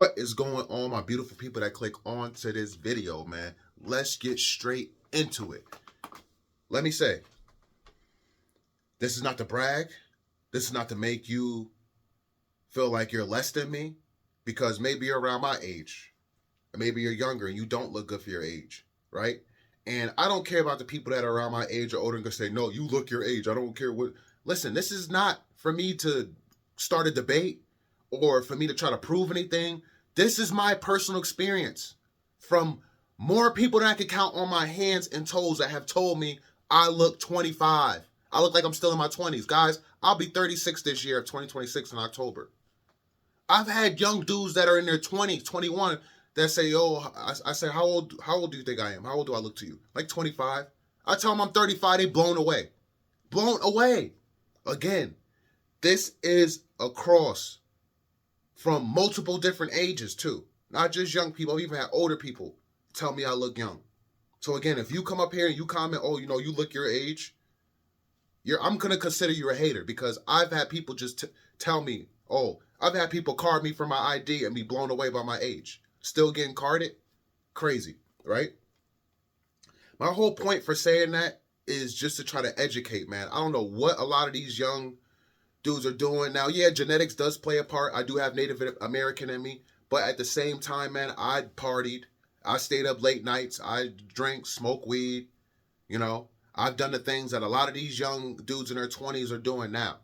What is going on, my beautiful people that click on to this video, man? Let's get straight into it. Let me say, this is not to brag. This is not to make you feel like you're less than me, because maybe you're around my age, or maybe you're younger and you don't look good for your age, right? And I don't care about the people that are around my age or older and gonna say, no, you look your age. I don't care what. Listen, this is not for me to start a debate or for me to try to prove anything. This is my personal experience from more people than I could count on my hands and toes that have told me I look 25. I look like I'm still in my 20s. Guys, I'll be 36 this year of 2026 in October. I've had young dudes that are in their 20s, 21, that say, "Oh, I say, how old do you think I am? How old do I look to you? Like 25." I tell them I'm 35. They blown away, blown away. Again, this is across from multiple different ages too, not just young people. I've even had older people tell me I look young. So again, if you come up here and you comment, "Oh, you look your age," I'm gonna consider you a hater, because I've had people just tell me, "Oh, I've had people card me for my ID and be blown away by my age." Still getting carded? Crazy, right? My whole point for saying that is just to try to educate, man. I don't know what a lot of these young dudes are doing now. Yeah, genetics does play a part. I do have Native American in me, but at the same time, man, I partied. I stayed up late nights. I drank, smoked weed. You know, I've done the things that a lot of these young dudes in their 20s are doing now.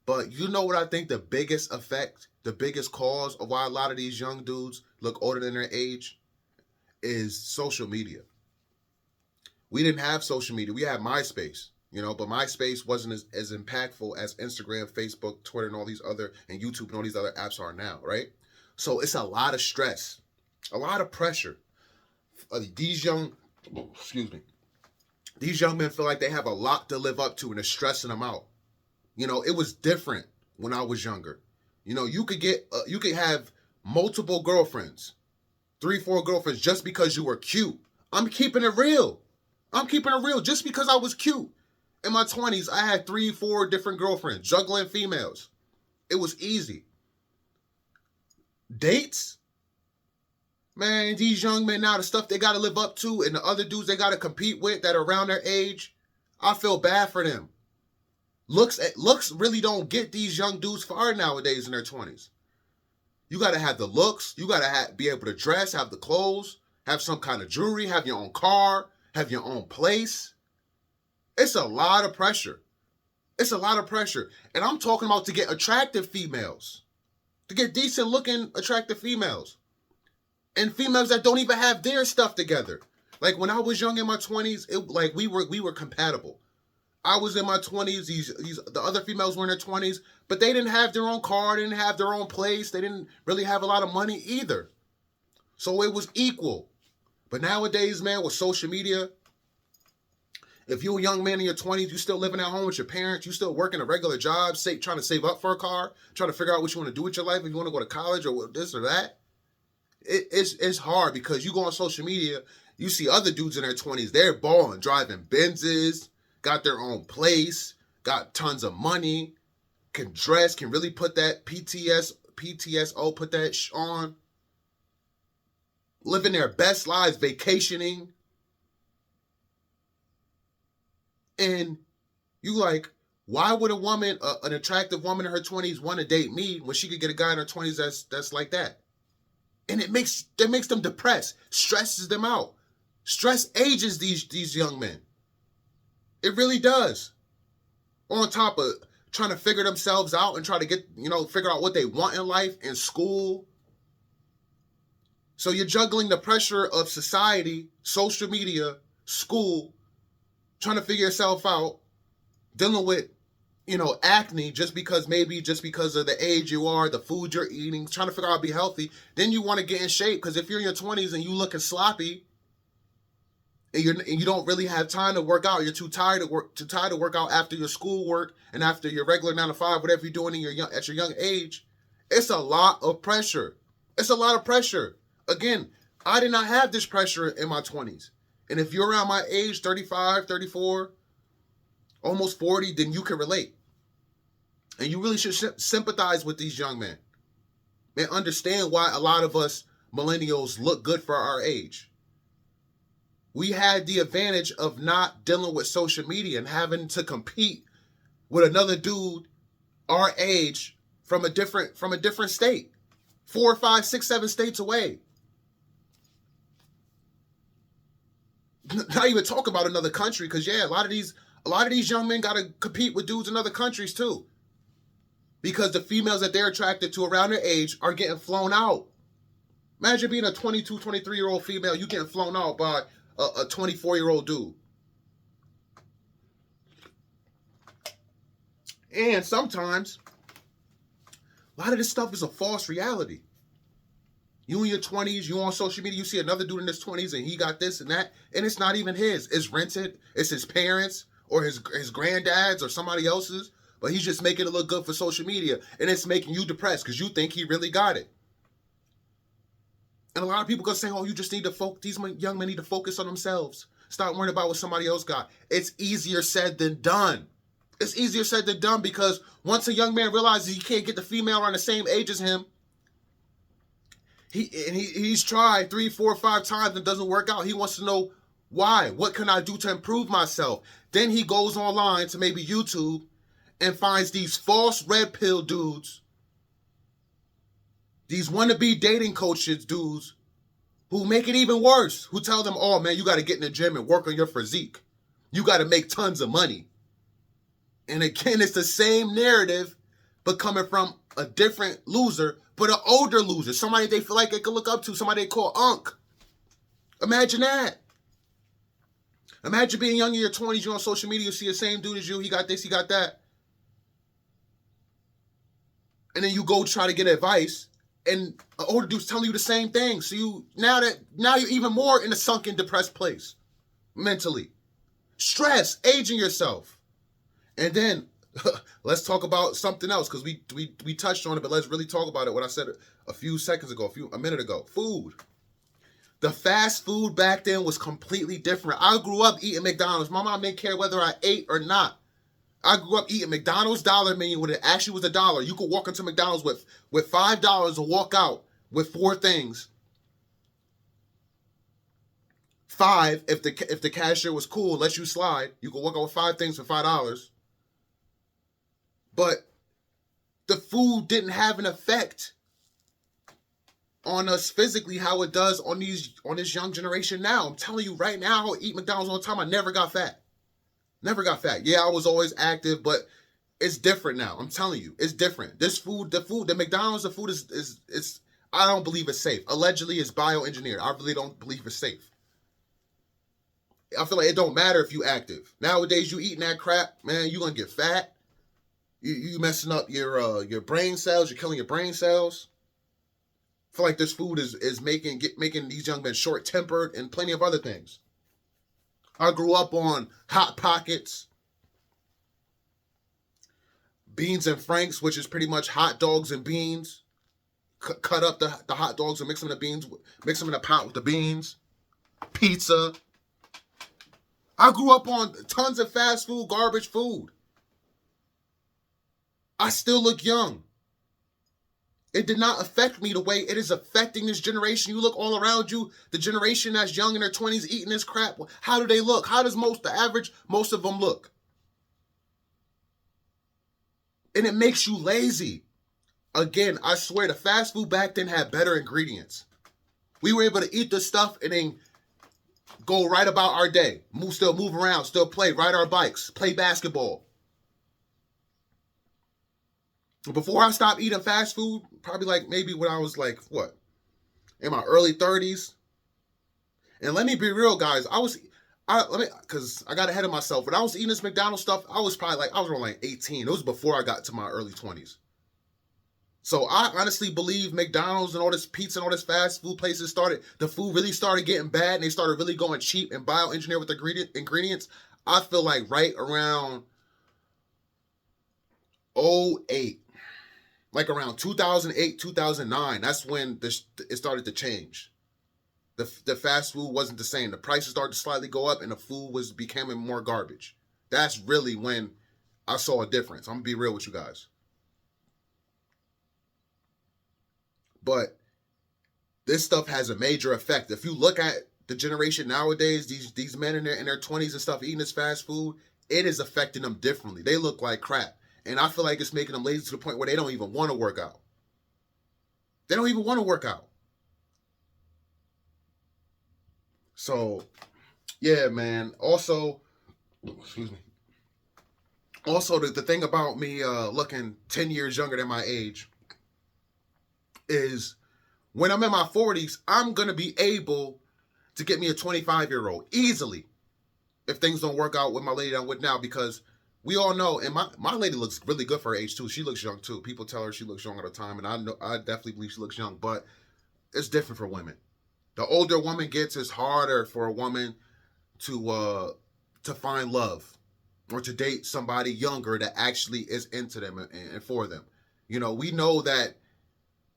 But you know what I think the biggest effect, the biggest cause of why a lot of these young dudes look older than their age is social media. We didn't have social media. We had MySpace, but MySpace wasn't as impactful as Instagram, Facebook, Twitter, and all these other, and YouTube and all these other apps are now, right? So it's a lot of stress, a lot of pressure. These young, excuse me, these young men feel like they have a lot to live up to and it's stressing them out. It was different when I was younger. You could have multiple girlfriends, 3, 4 girlfriends just because you were cute. I'm keeping it real. I'm keeping it real. Just because I was cute. In my 20s, I had 3, 4 different girlfriends, juggling females. It was easy. Dates? Man, these young men now, the stuff they got to live up to and the other dudes they got to compete with that are around their age, I feel bad for them. Looks really don't get these young dudes far nowadays in their 20s. You got to have the looks. You got to be able to dress, have the clothes, have some kind of jewelry, have your own car, have your own place. It's a lot of pressure. It's a lot of pressure. And I'm talking about to get attractive females, to get decent looking, attractive females. And females that don't even have their stuff together. Like when I was young in my 20s, we were compatible. I was in my 20s, the other females were in their 20s, but they didn't have their own car, they didn't have their own place, they didn't really have a lot of money either. So it was equal. But nowadays, man, with social media, if you're a young man in your 20s, you still living at home with your parents, you still working a regular job, trying to save up for a car, trying to figure out what you want to do with your life, if you want to go to college or this or that, it's hard, because you go on social media, you see other dudes in their 20s, they're balling, driving Benzes, got their own place, got tons of money, can dress, can really put that PTSO, put that on, living their best lives, vacationing. And you like, why would a woman, an attractive woman in her 20s, want to date me when she could get a guy in her 20s that's like that? And it makes them depressed, stresses them out. Stress ages these young men. It really does. On top of trying to figure themselves out and try to get, figure out what they want in life, in school. So you're juggling the pressure of society, social media, school, trying to figure yourself out, dealing with, acne just because of the age you are, the food you're eating, trying to figure out how to be healthy. Then you want to get in shape, because if you're in your 20s and you looking sloppy, and you don't really have time to work out, you're too tired to work out after your schoolwork and after your regular 9 to 5, whatever you're doing at your young age. It's a lot of pressure. It's a lot of pressure. Again, I did not have this pressure in my 20s. And if you're around my age, 35, 34, almost 40, then you can relate. And you really should sympathize with these young men. and understand why a lot of us millennials look good for our age. We had the advantage of not dealing with social media and having to compete with another dude our age from a different state, 4, 5, 6, 7 states away. Not even talk about another country, because a lot of these young men got to compete with dudes in other countries too, because the females that they're attracted to around their age are getting flown out. Imagine being a 22, 23-year-old female, you getting flown out by a 24-year-old dude. And sometimes a lot of this stuff is a false reality. You in your 20s, you on social media, you see another dude in his 20s and he got this and that, and it's not even his. It's rented. It's his parents or his granddad's or somebody else's, but he's just making it look good for social media, and it's making you depressed because you think he really got it. And a lot of people gonna say, oh, you just need to these young men need to focus on themselves. Stop worrying about what somebody else got. It's easier said than done. It's easier said than done, because once a young man realizes he can't get the female around the same age as him, he's tried 3, 4, 5 times and it doesn't work out. He wants to know why. What can I do to improve myself? Then he goes online to maybe YouTube and finds these false red pill dudes, these wannabe dating coaches dudes, who make it even worse, who tell them, oh man, you got to get in the gym and work on your physique. You got to make tons of money. And again, it's the same narrative, but coming from a different loser, but an older loser, somebody they feel like they could look up to, somebody they call Unc. Imagine that. Imagine being young in your 20s, you're on social media, you see the same dude as you, he got this, he got that. And then you go try to get advice, and an older dude's telling you the same thing. So now you're even more in a sunken, depressed place, mentally. Stress, aging yourself. And then let's talk about something else, because we touched on it, but let's really talk about it. What I said a minute ago, food. The fast food back then was completely different. I grew up eating McDonald's. My mom didn't care whether I ate or not. I grew up eating McDonald's dollar menu when it actually was $1. You could walk into McDonald's with $5 and walk out with 4 things. 5 if the cashier was cool, let you slide. You could walk out with 5 things for $5. But the food didn't have an effect on us physically how it does on this young generation now. I'm telling you right now, I eat McDonald's all the time. I never got fat. Never got fat. Yeah, I was always active, but it's different now. I'm telling you, it's different. The McDonald's, the food is I don't believe it's safe. Allegedly, it's bioengineered. I really don't believe it's safe. I feel like it don't matter if you active. Nowadays, you eating that crap, man, you gonna get fat. You messing up your brain cells. You're killing your brain cells. I feel like this food is making these young men short-tempered and plenty of other things. I grew up on Hot Pockets, Beans and Franks, which is pretty much hot dogs and beans. Cut up the hot dogs and mix them in the beans, mix them in a pot with the beans. Pizza. I grew up on tons of fast food, garbage food. I still look young. It did not affect me the way it is affecting this generation. You look all around you, the generation that's young in their 20s eating this crap. How do they look? How does most of them look? And it makes you lazy. Again, I swear the fast food back then had better ingredients. We were able to eat this stuff and then go right about our day. Still move around, still play, ride our bikes, play basketball. Before I stopped eating fast food, probably like maybe when I was like, in my early 30s. And let me be real, guys. Because I got ahead of myself. When I was eating this McDonald's stuff, I was around like 18. It was before I got to my early 20s. So I honestly believe McDonald's and all this pizza and all this fast food places the food really started getting bad, and they started really going cheap and bioengineered with the ingredients. I feel like right around 2008. Like around 2008, 2009, that's when it started to change. The fast food wasn't the same. The prices started to slightly go up, and the food was becoming more garbage. That's really when I saw a difference. I'm going to be real with you guys. But this stuff has a major effect. If you look at the generation nowadays, these men in their 20s and stuff eating this fast food, it is affecting them differently. They look like crap. And I feel like it's making them lazy to the point where they don't even want to work out. They don't even want to work out. So, yeah, man. Also, excuse me. Also, the thing about me looking 10 years younger than my age is when I'm in my 40s, I'm going to be able to get me a 25-year-old easily if things don't work out with my lady I'm with now, because we all know, and my lady looks really good for her age too. She looks young too. People tell her she looks young all the time, and I definitely believe she looks young, but it's different for women. The older a woman gets, it's harder for a woman to find love or to date somebody younger that actually is into them and for them. You know, we know that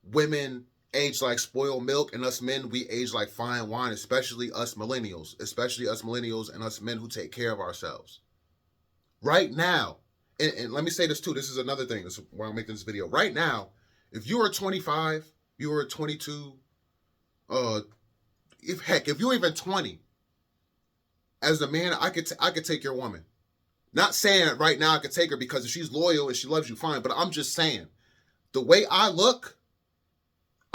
women age like spoiled milk, and us men, we age like fine wine, especially us millennials and us men who take care of ourselves. Right now, and let me say this too, this is another thing, this is why I'm making this video. Right now, if you are 25, you are 22, if you're even 20, as a man, I could take your woman. Not saying right now I could take her, because if she's loyal and she loves you, fine, but I'm just saying, the way I look,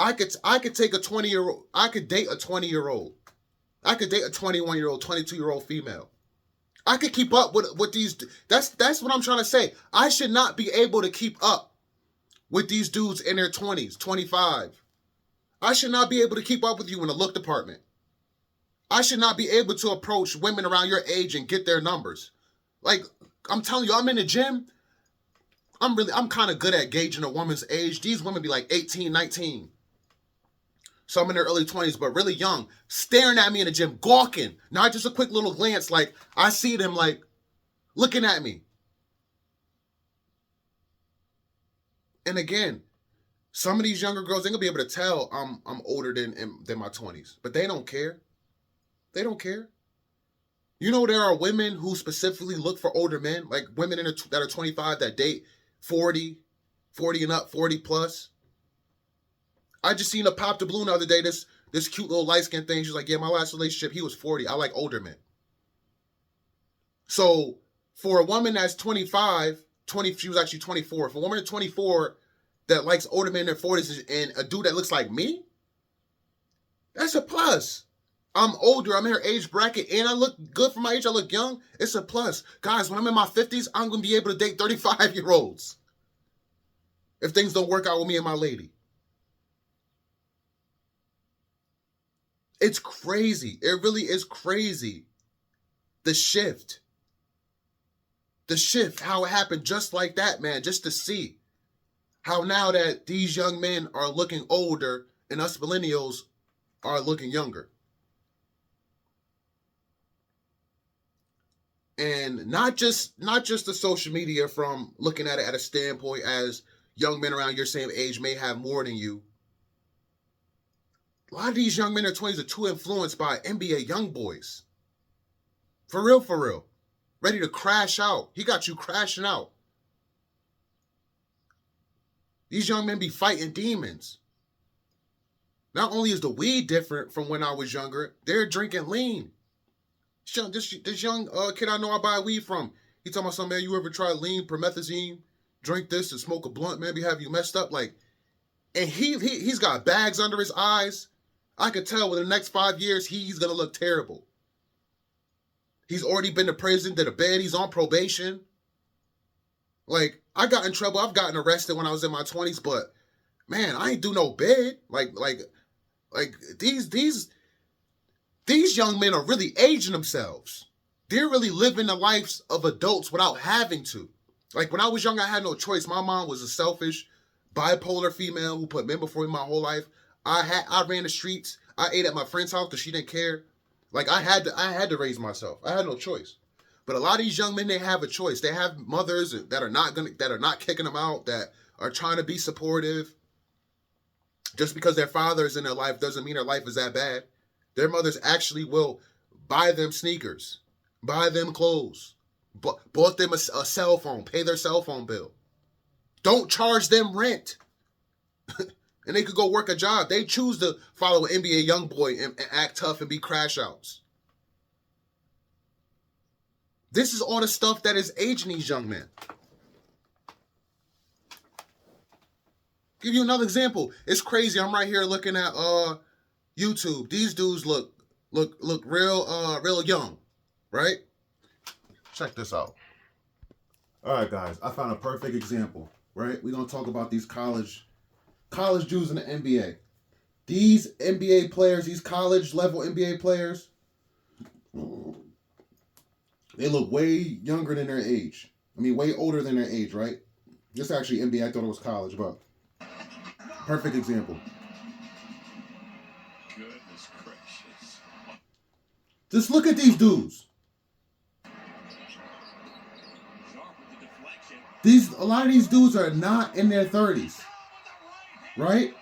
I could take a 20-year-old. I could date a 20-year-old. I could date a 21-year-old, 22-year-old female. I could keep up with these. That's what I'm trying to say. I should not be able to keep up with these dudes in their 20s, 25. I should not be able to keep up with you in the look department. I should not be able to approach women around your age and get their numbers. Like, I'm telling you, I'm in the gym. I'm kind of good at gauging a woman's age. These women be like 18, 19. Some in their early 20s, but really young, staring at me in the gym, gawking. Not just a quick little glance, like, I see them, like, looking at me. And again, some of these younger girls, they're going to be able to tell I'm older than my 20s. But they don't care. They don't care. You know, there are women who specifically look for older men, like women that are 25 that date 40 and up, 40 plus. I just seen a pop the balloon the other day, this cute little light-skinned thing. She's like, yeah, my last relationship, he was 40. I like older men. So for a woman that's 25, she was actually 24. For a woman at 24 that likes older men in their 40s and a dude that looks like me, that's a plus. I'm older, I'm in her age bracket, and I look good for my age, I look young. It's a plus. Guys, when I'm in my 50s, I'm going to be able to date 35-year-olds if things don't work out with me and my lady. It's crazy. It really is crazy. The shift, how it happened just like that, man, just to see how now that these young men are looking older and us millennials are looking younger. And not just the social media, from looking at it at a standpoint as young men around your same age may have more than you. A lot of these young men in their 20s are too influenced by NBA young boys. For real. Ready to crash out. He got you crashing out. These young men be fighting demons. Not only is the weed different from when I was younger, they're drinking lean. This young kid I know I buy weed from, he told me, son, man, you ever try lean, promethazine, drink this and smoke a blunt, maybe have you messed up? Like, and he's got bags under his eyes. I could tell within the next 5 years, he's going to look terrible. He's already been to prison, did a bed, he's on probation. Like, I got in trouble. I've gotten arrested when I was in my 20s, but man, I ain't do no bed. Like these young men are really aging themselves. They're really living the lives of adults without having to. Like, when I was young, I had no choice. My mom was a selfish, bipolar female who put men before me my whole life. I ran the streets. I ate at my friend's house because she didn't care. Like, I had to raise myself. I had no choice. But a lot of these young men, they have a choice. They have mothers that are not kicking them out, that are trying to be supportive. Just because their father is in their life doesn't mean their life is that bad. Their mothers actually will buy them sneakers, buy them clothes, bought them a cell phone, pay their cell phone bill. Don't charge them rent. And they could go work a job. They choose to follow an NBA young boy and act tough and be crash outs. This is all the stuff that is aging these young men. Give you another example. It's crazy. I'm right here looking at YouTube. These dudes look real young, right? Check this out. All right, guys. I found a perfect example, right? We're gonna talk about these college Jews in the NBA. These NBA players, these college level NBA players, they look way younger than their age. I mean, way older than their age, right? This actually NBA. I thought it was college, but perfect example. Goodness gracious. Just look at these dudes. A lot of these dudes are not in their 30s. Right?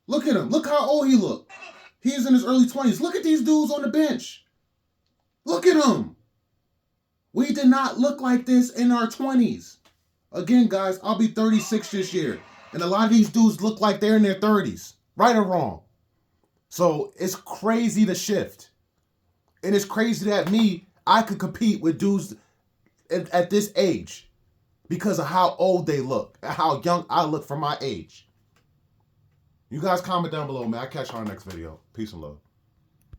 Look at him. Look how old he look. He's in his early 20s. Look at these dudes on the bench. Look at him. We did not look like this in our 20s. Again, guys, I'll be 36 this year. And a lot of these dudes look like they're in their 30s. Right or wrong. So it's crazy the shift. And it's crazy that I could compete with dudes at this age. Because of how old they look. And how young I look for my age. You guys comment down below, man. I'll catch you on the next video. Peace and love.